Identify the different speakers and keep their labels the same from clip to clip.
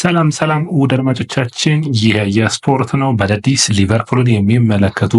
Speaker 1: ሰላም ውድ አድማጮቻችን፣ ይህ የስፖርት ነው። በአዳዲስ ሊቨርፑልን የሚመለከቱ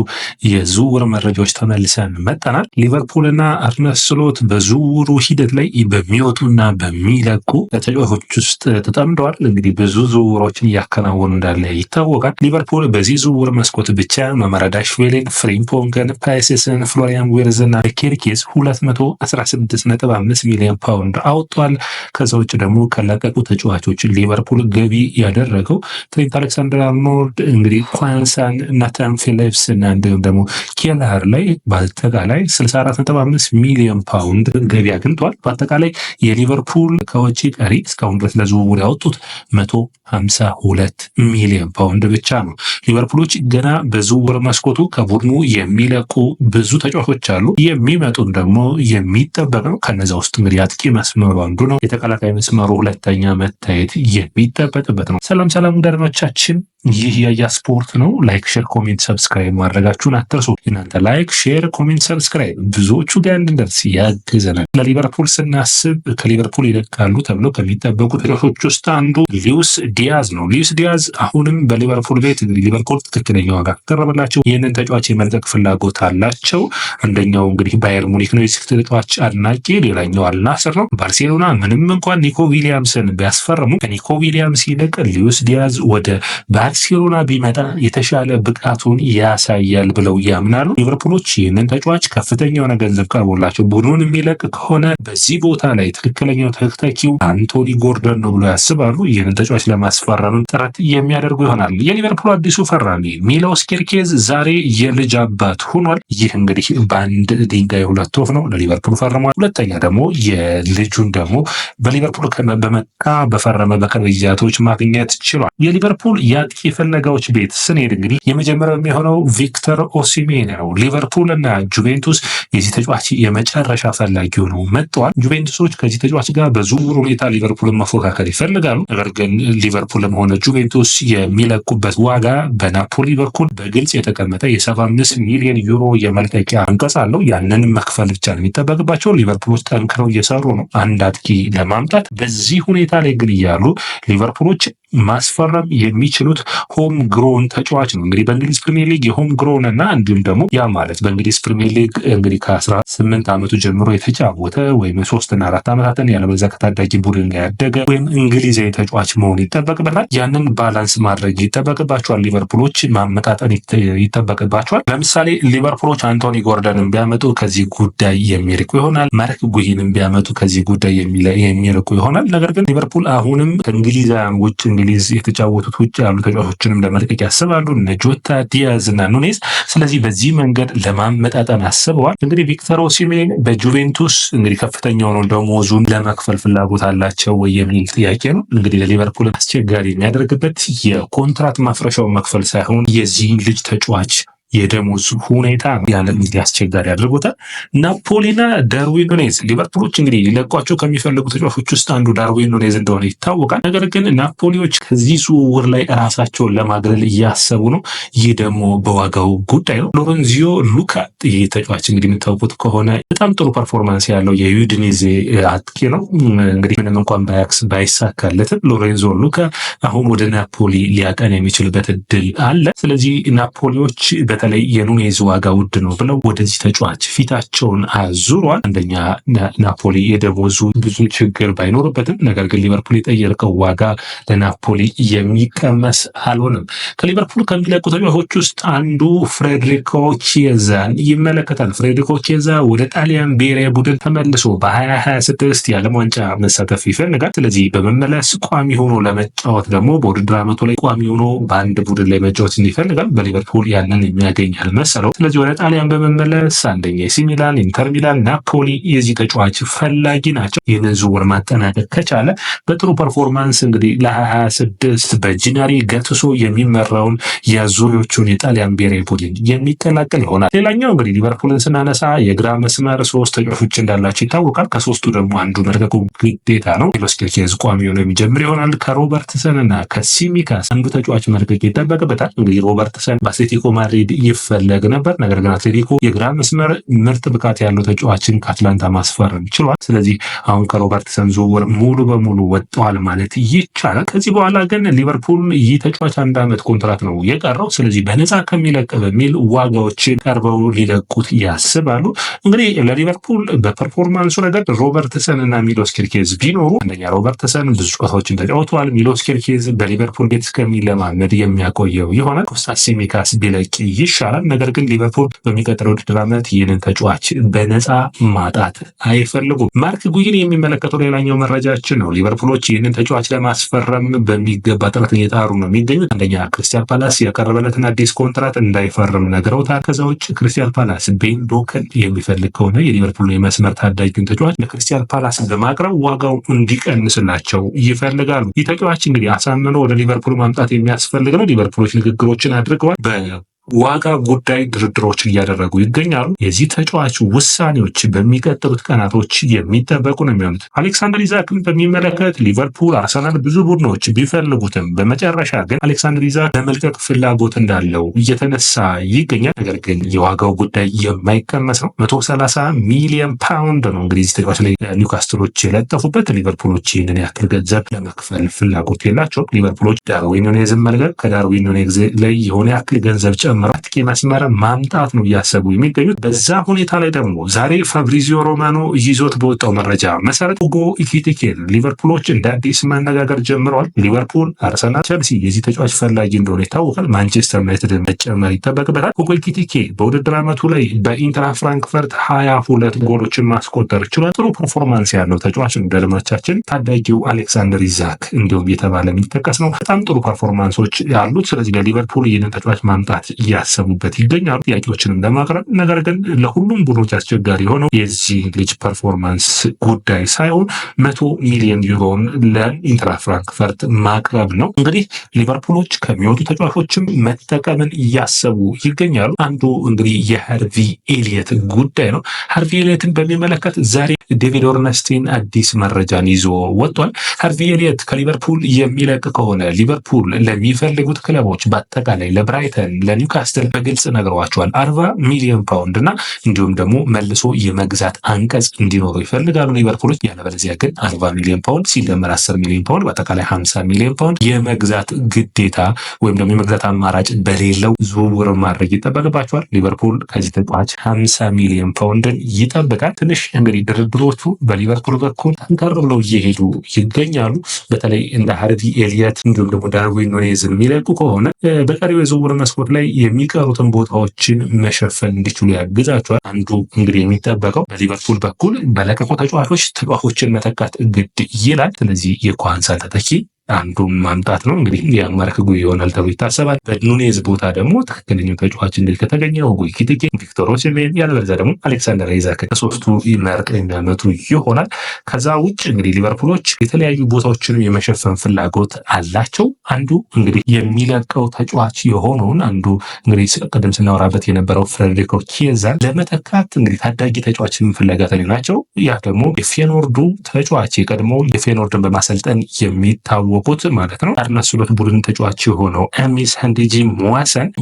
Speaker 1: የዝውውር መረጃዎች ተመልሰን መጠናል። ሊቨርፑልና አርነ ስሎት በዝውውሩ ሂደት ላይ በሚወጡና በሚለቁ ተጫዋቾች ውስጥ ተጠምደዋል። እንግዲህ ብዙ ዝውውሮችን እያከናወኑ እንዳለ ይታወቃል። ሊቨርፑል በዚህ ዝውውር መስኮት ብቻ ማማራዳሽቪሊን፣ ፍሪምፖንግን፣ ፓይሴስን፣ ፍሎሪያን ዊርዝና ኬርኬዝ 216.5 ሚሊዮን ፓውንድ አውጥቷል። ከዛ ውጭ ደግሞ ከለቀቁ ተጫዋቾች ሊቨርፑል ገቢ ያደረገው ትሬንት አሌክሳንደር-አርኖልድ፣ እንግዲህ ኳንሳን፣ ናታን ፊሊፕስ እና እንዲሁም ደግሞ ኬለር ላይ በአጠቃላይ 64.5 ሚሊዮን ፓውንድ ገቢ አግኝቷል። በአጠቃላይ የሊቨርፑል ከወጪ ቀሪ እስካሁን ድረስ ለዝውውር ያወጡት 152 ሚሊዮን ፓውንድ ብቻ ነው። ሊቨርፑሎች ገና በዝውውር መስኮቱ ከቡድኑ የሚለቁ ብዙ ተጫዋቾች አሉ። የሚመጡን ደግሞ የሚጠበቅ ነው። ከነዛ ውስጥ እንግዲህ አጥቂ መስመሩ አንዱ ነው። የተከላካይ መስመሩ ሁለተኛ መታየት የሚጠበቅበት ነው። ሰላም ውድ አድማጮቻችን፣ ይህ ያያ ስፖርት ነው። ላይክ፣ ሼር፣ ኮሜንት፣ ሰብስክራይብ ማድረጋችሁን አትርሱ። እናንተ ላይክ፣ ሼር፣ ኮሜንት፣ ሰብስክራይብ ብዙዎቹ ጋር እንድንደርስ ያግዘናል። ለሊቨርፑል ስናስብ ከሊቨርፑል ይለቃሉ ተብሎ ከሚጠበቁ ተጫዋቾች ውስጥ አንዱ ሉዊስ ዲያዝ ነው። ሉዊስ ዲያዝ አሁንም በሊቨርፑል ቤት እንግዲህ ሊቨርፑል ትክክለኛ ዋጋ ቀረበላቸው። ይህንን ተጫዋች የመልቀቅ ፍላጎት አላቸው። አንደኛው እንግዲህ ባየር ሙኒክ ነው የዚህ ተጫዋች አድናቂ፣ ሌላኛው አልናስር ነው። ባርሴሎና ምንም እንኳን ኒኮ ዊሊያምስን ቢያስፈርሙ ከኒኮ ዊሊያምስ ይልቅ ሉዊስ ዲያዝ ወደ ባርሴሎና ቢመጣ የተሻለ ብቃቱን ያሳያል ብለው ያምናሉ። ሊቨርፑሎች ይህንን ተጫዋች ከፍተኛ የሆነ ገንዘብ ቀርቦላቸው ቡድኑን የሚለቅ ከሆነ በዚህ ቦታ ላይ ትክክለኛው ተተኪው አንቶኒ ጎርደን ነው ብለው ያስባሉ። ይህንን ተጫዋች ለማስፈረም ጥረት የሚያደርጉ ይሆናል። የሊቨርፑል አዲሱ ፈራሚ ሚሎስ ኬርኬዝ ዛሬ የልጅ አባት ሆኗል። ይህ እንግዲህ በአንድ ድንጋይ ሁለት ወፍ ነው። ለሊቨርፑል ፈርሟል። ሁለተኛ ደግሞ የልጁን ደግሞ በሊቨርፑል በመጣ በፈረመ በቅርብ ጊዜያቶች ማግኘት ችሏል። የሊቨርፑል የአጥቂ ፍለጋዎች ቤት ስንሄድ እንግዲህ የመጀመሪያው የሚሆነው ቪክተር ኦሲሜን ነው። ሊቨርፑል እና ጁቬንቱስ የዚህ ተጫዋች የመጨረሻ ፈላጊ ሆነው መጥተዋል። ጁቬንቱሶች ከዚህ ተጫዋች ጋር በዝውውር ሁኔታ ሊቨርፑልን መፎካከል ይፈልጋሉ። ነገር ግን ሊቨርፑልም ሆነ ጁቬንቱስ የሚለቁበት ዋጋ በናፖሊ በኩል በግልጽ የተቀመጠ የ75 ሚሊዮን ዩሮ የመልቀቂያ አንቀጽ አለው። ያንን መክፈል ብቻ ነው የሚጠበቅባቸው። ሊቨርፑሎች ጠንክረው እየሰሩ ነው አንድ አጥቂ ለማምጣት። በዚህ ሁኔታ ላይ ግን እያሉ ሊቨርፑሎች ማስፈረም የሚችሉት ሆም ግሮን ተጫዋች ነው። እንግዲህ በእንግሊዝ ፕሪሚየር ሊግ የሆም ግሮን እና እንዲሁም ደግሞ ያ ማለት በእንግሊዝ ፕሪሚየር ሊግ እንግዲህ ከ18 ዓመቱ ጀምሮ የተጫወተ ወይም 3 እና 4 ዓመታትን ያለበለዚያ ከታዳጊ ቡድን ጋር ያደገ ወይም እንግሊዛዊ ተጫዋች መሆን ይጠበቅበታል። ያንን ባላንስ ማድረግ ይጠበቅባቸዋል። ሊቨርፑሎች ማመጣጠን ይጠበቅባቸዋል። ለምሳሌ ሊቨርፑሎች አንቶኒ ጎርደንን ቢያመጡ ከዚህ ጉዳይ የሚርቁ ይሆናል። ማርክ ጉሂንን ቢያመጡ ከዚህ ጉዳይ የሚርቁ ይሆናል። ነገር ግን ሊቨርፑል አሁንም ከእንግሊዛውያን ውጭ እንግሊዝ የተጫወቱት ውጭ ያሉ ተጫዋቾችንም ለመልቀቅ ያስባሉ፣ እነ ጆታ፣ ዲያዝ እና ኑኔዝ። ስለዚህ በዚህ መንገድ ለማመጣጠን አስበዋል። እንግዲህ ቪክተር ኦሲሜን በጁቬንቱስ እንግዲህ ከፍተኛ ሆነው ደሞዙን ለመክፈል ፍላጎት አላቸው ወይ የሚል ጥያቄ ነው። እንግዲህ ለሊቨርፑል አስቸጋሪ የሚያደርግበት የኮንትራት ማፍረሻው መክፈል ሳይሆን የዚህን ልጅ ተጫዋች የደሞዝ ሁኔታ ያንን አስቸጋሪ አድርጎታል። ናፖሊና ዳርዊን ኑኔዝ ሊቨርፑሎች እንግዲህ ሊለቋቸው ከሚፈልጉ ተጫዋቾች ውስጥ አንዱ ዳርዊን ኑኔዝ እንደሆነ ይታወቃል። ነገር ግን ናፖሊዎች ከዚህ ዝውውር ላይ ራሳቸውን ለማግለል እያሰቡ ነው። ይህ ደግሞ በዋጋው ጉዳይ ነው። ሎሬንዚዮ ሉካ ይህ ተጫዋች እንግዲህ የምታውቁት ከሆነ በጣም ጥሩ ፐርፎርማንስ ያለው የዩዲኔዜ አጥቂ ነው። እንግዲህ ምንም እንኳን በአያክስ ባይሳካለትም ሎሬንዞ ሉካ አሁን ወደ ናፖሊ ሊያቀን የሚችልበት እድል አለ። ስለዚህ ናፖሊዎች በተለይ የኑኔዝ ዋጋ ውድ ነው ብለው ወደዚህ ተጫዋች ፊታቸውን አዙሯል። አንደኛ ናፖሊ የደሞዙ ብዙ ችግር ባይኖርበትም፣ ነገር ግን ሊቨርፑል የጠየቀው ዋጋ ለናፖሊ የሚቀመስ አልሆነም። ከሊቨርፑል ከሚለቁ ተጫዋቾች ውስጥ አንዱ ፍሬድሪኮ ቺየዛን ይመለከታል። ፍሬድሪኮ ቺየዛ ወደ ጣሊያን ብሔራዊ ቡድን ተመልሶ በ2026 የዓለም ዋንጫ መሳተፍ ይፈልጋል። ስለዚህ በመመለስ ቋሚ ሆኖ ለመጫወት ደግሞ በውድድር ዓመቱ ላይ ቋሚ ሆኖ በአንድ ቡድን ላይ መጫወት ይፈልጋል። በሊቨርፑል ያንን ያገኛል መሰለው። ስለዚህ ወደ ጣሊያን በመመለስ አንደኛ ኤሲ ሚላን፣ ኢንተር ሚላን፣ ናፖሊ የዚህ ተጫዋች ፈላጊ ናቸው። ይህንን ዝውውር ማጠናቀቅ ከቻለ በጥሩ ፐርፎርማንስ እንግዲህ ለ2026 በጂናሪ ገትሶ የሚመራውን የአዙሪዎቹን የጣሊያን ብሔራዊ ቡድን የሚቀላቀል ይሆናል። ሌላኛው እንግዲህ ሊቨርፑልን ስናነሳ የግራ መስመር 3 ተጫዋቾች እንዳላቸው ይታወቃል። ከሶስቱ ደግሞ አንዱ መልቀቁ ግዴታ ነው። ሚሎስ ኬርኬዝ ቋሚ ሆኖ የሚጀምር ይሆናል። ከሮበርትሰን እና ከሲሚካስ አንዱ ተጫዋች መልቀቅ ይጠበቅበታል። እንግዲህ ሮበርትሰን በአትሌቲኮ ማድሪድ ይፈለግ ነበር። ነገር ግን አትሌቲኮ የግራ መስመር ምርጥ ብቃት ያለው ተጫዋችን ከአትላንታ ማስፈረም ችሏል። ስለዚህ አሁን ከሮበርትሰን ዝውውር ሙሉ በሙሉ ወጥተዋል ማለት ይቻላል። ከዚህ በኋላ ግን ሊቨርፑል ይህ ተጫዋች 1 ዓመት ኮንትራት ነው የቀረው። ስለዚህ በነፃ ከሚለቅ በሚል ዋጋዎችን ቀርበው ሊለቁት ያስባሉ። እንግዲህ ለሊቨርፑል በፐርፎርማንሱ ረገድ ሮበርትሰን እና ሚሎስ ኪርኬዝ ቢኖሩ፣ አንደኛ ሮበርትሰን ብዙ ጨዋታዎችን ተጫውተዋል። ሚሎስ ኪርኬዝ በሊቨርፑል ቤት እስከሚለማመድ የሚያቆየው ይሆናል። ኮስታስ ሲሚካስ ቢለቅ ይሻላል። ነገር ግን ሊቨርፑል በሚቀጥለው ውድድር ዓመት ይህንን ተጫዋች በነፃ ማጣት አይፈልጉም። ማርክ ጉይን የሚመለከተው ሌላኛው መረጃችን ነው። ሊቨርፑሎች ይህንን ተጫዋች ለማስፈረም በሚገባ ጥረት እየጣሩ ነው የሚገኙት። አንደኛ ክሪስታል ፓላስ ያቀረበለትን አዲስ ኮንትራት እንዳይፈርም ነግረውታል። ከዛ ውጭ ክሪስታል ፓላስ ቤን ዶከን የሚፈልግ ከሆነ የሊቨርፑል የመስመር ታዳጊውን ተጫዋች ለክሪስታል ፓላስ በማቅረብ ዋጋው እንዲቀንስላቸው ይፈልጋሉ። ይህ ተጫዋች እንግዲህ አሳምኖ ወደ ሊቨርፑል ማምጣት የሚያስፈልግ ነው። ሊቨርፑሎች ንግግሮችን አድርገዋል። ዋጋ ጉዳይ ድርድሮችን እያደረጉ ይገኛሉ። የዚህ ተጫዋች ውሳኔዎች በሚቀጥሉት ቀናቶች የሚጠበቁ ነው የሚሆኑት። አሌክሳንደር ኢዛክን በሚመለከት ሊቨርፑል፣ አርሰናል ብዙ ቡድኖች ቢፈልጉትም በመጨረሻ ግን አሌክሳንደር ኢዛክ ለመልቀቅ ፍላጎት እንዳለው እየተነሳ ይገኛል። ነገር ግን የዋጋው ጉዳይ የማይቀመስ ነው። 130 ሚሊዮን ፓውንድ ነው እንግዲህ እዚህ ተጫዋች ላይ ኒውካስትሎች የለጠፉበት። ሊቨርፑሎች ይህንን ያክል ገንዘብ ለመክፈል ፍላጎት የላቸውም። ሊቨርፑሎች ዳርዊን ኑኔዝን መልቀቅ፣ ከዳርዊን ኑኔዝ ላይ የሆነ ያክል ገንዘብ አጥቂ መስመር ማምጣት ነው እያሰቡ የሚገኙት። በዛ ሁኔታ ላይ ደግሞ ዛሬ ፋብሪዚዮ ሮማኖ ይዞት በወጣው መረጃ መሰረት ሁጎ ኢኪቲኬን ሊቨርፑሎች እንደ አዲስ ማነጋገር ጀምረዋል። ሊቨርፑል፣ አርሰናል፣ ቸልሲ የዚህ ተጫዋች ፈላጊ እንደሆነ ይታወቃል። ማንቸስተር ዩናይትድ መጨመር ይጠበቅበታል። ሁጎ ኢኪቲኬ በውድድር ዓመቱ ላይ በኢንትራ ፍራንክፈርት 22 ጎሎችን ማስቆጠር ችሏል። ጥሩ ፐርፎርማንስ ያለው ተጫዋች ነው። ደልማቻችን ታዳጊው አሌክሳንደር ኢዛክ እንዲሁም የተባለ የሚጠቀስ ነው። በጣም ጥሩ ፐርፎርማንሶች ያሉት። ስለዚህ ለሊቨርፑል ይህንን ተጫዋች ማምጣት ያሰቡበት ይገኛሉ ጥያቄዎችንም ለማቅረብ። ነገር ግን ለሁሉም ቡድኖች አስቸጋሪ የሆነው የዚህ ልጅ ፐርፎርማንስ ጉዳይ ሳይሆን 100 ሚሊዮን ዩሮን ለኢንትራ ፍራንክፈርት ማቅረብ ነው። እንግዲህ ሊቨርፑሎች ከሚወጡ ተጫዋቾችም መጠቀምን እያሰቡ ይገኛሉ። አንዱ እንግዲህ የሃርቪ ኤሊየት ጉዳይ ነው። ሃርቪ ኤሊየትን በሚመለከት ዛሬ ዴቪድ ኦርነስቲን አዲስ መረጃን ይዞ ወጥቷል። ሃርቪ ኤሊየት ከሊቨርፑል የሚለቅ ከሆነ ሊቨርፑል ለሚፈልጉት ክለቦች በአጠቃላይ ለብራይተን፣ ለኒውካስትል በግልጽ ነግረዋቸዋል። 40 ሚሊዮን ፓውንድ እና እንዲሁም ደግሞ መልሶ የመግዛት አንቀጽ እንዲኖረው ይፈልጋሉ ሊቨርፑሎች። ያለበለዚያ ግን 40 ሚሊዮን ፓውንድ ሲደመር 10 ሚሊዮን ፓውንድ በአጠቃላይ 50 ሚሊዮን ፓውንድ የመግዛት ግዴታ ወይም ደግሞ የመግዛት አማራጭ በሌለው ዝውውር ማድረግ ይጠበቅባቸዋል። ሊቨርፑል ከዚህ ተጫዋች 50 ሚሊዮን ፓውንድን ይጠብቃል። ትንሽ እንግዲህ ድርድሮቹ በሊቨርፑል በኩል ጠንከር ብለው እየሄዱ ይገኛሉ። በተለይ እንደ ሃርቪ ኤሊየት እንዲሁም ደግሞ ዳርዊን ኑኔዝ የሚለቁ ከሆነ በቀሪው የዝውውር መስኮት ላይ የሚቀሩትን ቦታዎችን መሸፈን እንዲችሉ ያግዛቸዋል። አንዱ እንግዲህ የሚጠበቀው በሊቨርፑል በኩል በለቀቁ ተጫዋቾችን መተካት ግድ ይላል። ስለዚህ የኳንሳ ተተኪ አንዱን ማምጣት ነው። እንግዲህ የማርክ ጉይ ይሆናል ተብሎ ይታሰባል። በኑኔዝ ቦታ ደግሞ ትክክለኛው ተጫዋች እንግዲህ ከተገኘ ሁጎ ኢኪቲኬ፣ ቪክቶር ኦሲሜን ያለበለዚያ ደግሞ አሌክሳንደር ኢዛክ ከሶስቱ ይመርጥ የሚያመጡ ይሆናል። ከዛ ውጭ እንግዲህ ሊቨርፑሎች የተለያዩ ቦታዎችን የመሸፈን ፍላጎት አላቸው። አንዱ እንግዲህ የሚለቀው ተጫዋች የሆነውን አንዱ እንግዲህ ቅድም ስናወራበት የነበረው ፍሬድሪኮ ኪየዛን ለመተካት እንግዲህ ታዳጊ ተጫዋችን ፍለጋት ላይ ናቸው። ያ ደግሞ የፌኖርዱ ተጫዋች የቀድሞ የፌኖርድን በማሰልጠን የሚታወቁት ማለት ነው አርነ ስሎት ቡድን ተጫዋች የሆነው አሚስ ሃንዲጂ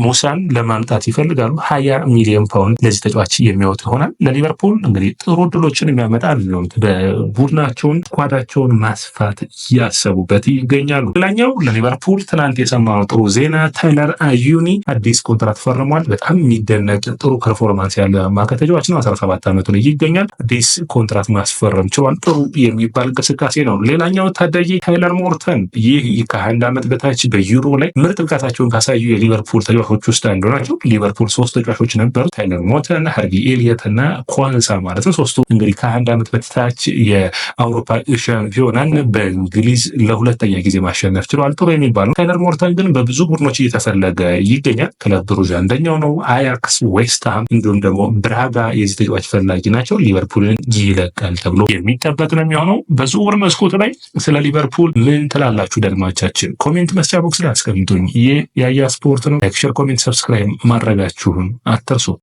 Speaker 1: ሙሳን ለማምጣት ይፈልጋሉ። 20 ሚሊዮን ፓውንድ ለዚህ ተጫዋች የሚያወጡ ይሆናል። ለሊቨርፑል እንግዲህ ጥሩ ድሎችን የሚያመጣ ነው። በቡድናቸውን ስኳዳቸውን ማስፋት እያሰቡበት ይገኛሉ። ሌላኛው ለሊቨርፑል ትናንት የሰማነው ጥሩ ዜና ታይለር አዩኒ አዲስ ኮንትራት ፈርሟል። በጣም የሚደነቅ ጥሩ ፐርፎርማንስ ያለው አማካይ ተጫዋች ነው። 17 ዓመቱ ላይ ይገኛል። አዲስ ኮንትራት ማስፈረም ችሏል። ጥሩ የሚባል እንቅስቃሴ ነው። ሌላኛው ታዳጊ ታይለር ሞርተን ይህ ከ21 ዓመት በታች በዩሮ ላይ ምርጥ ብቃታቸውን ካሳዩ የሊቨርፑል ተጫዋቾች ውስጥ አንዱ ናቸው። ሊቨርፑል 3 ተጫዋቾች ነበሩ፣ ታይለር ሞርተን፣ ሃርቪ ኤሊየት እና ኳንሳ ማለት ነው። ሶስቱ እንግዲህ ከ21 ዓመት በታች የአውሮፓ ሻምፒዮናን በእንግሊዝ ለሁለተኛ ጊዜ ማሸነፍ ችሏል። ጥሩ የሚባለው ታይለር ሞርተን ግን በብዙ ቡድኖች እየተፈለገ ይገኛል። ክለብ ብሩዥ አንደኛው ነው፣ አያክስ፣ ዌስትሃም እንዲሁም ደግሞ ብራጋ የዚህ ተጫዋች ፈላጊ ናቸው። ሊቨርፑልን ይለቃል ተብሎ የሚጠበቅ ነው የሚሆነው። በዝውውር መስኮት ላይ ስለ ሊቨርፑል ምን ትላላችሁ? ደግማቻችን ኮሜንት መስጫ ቦክስ ላይ አስቀምጡኝ። ይህ ያያ ስፖርት ነው። ላይክ፣ ሼር፣ ኮሜንት፣ ሰብስክራይብ ማድረጋችሁን አትርሱ።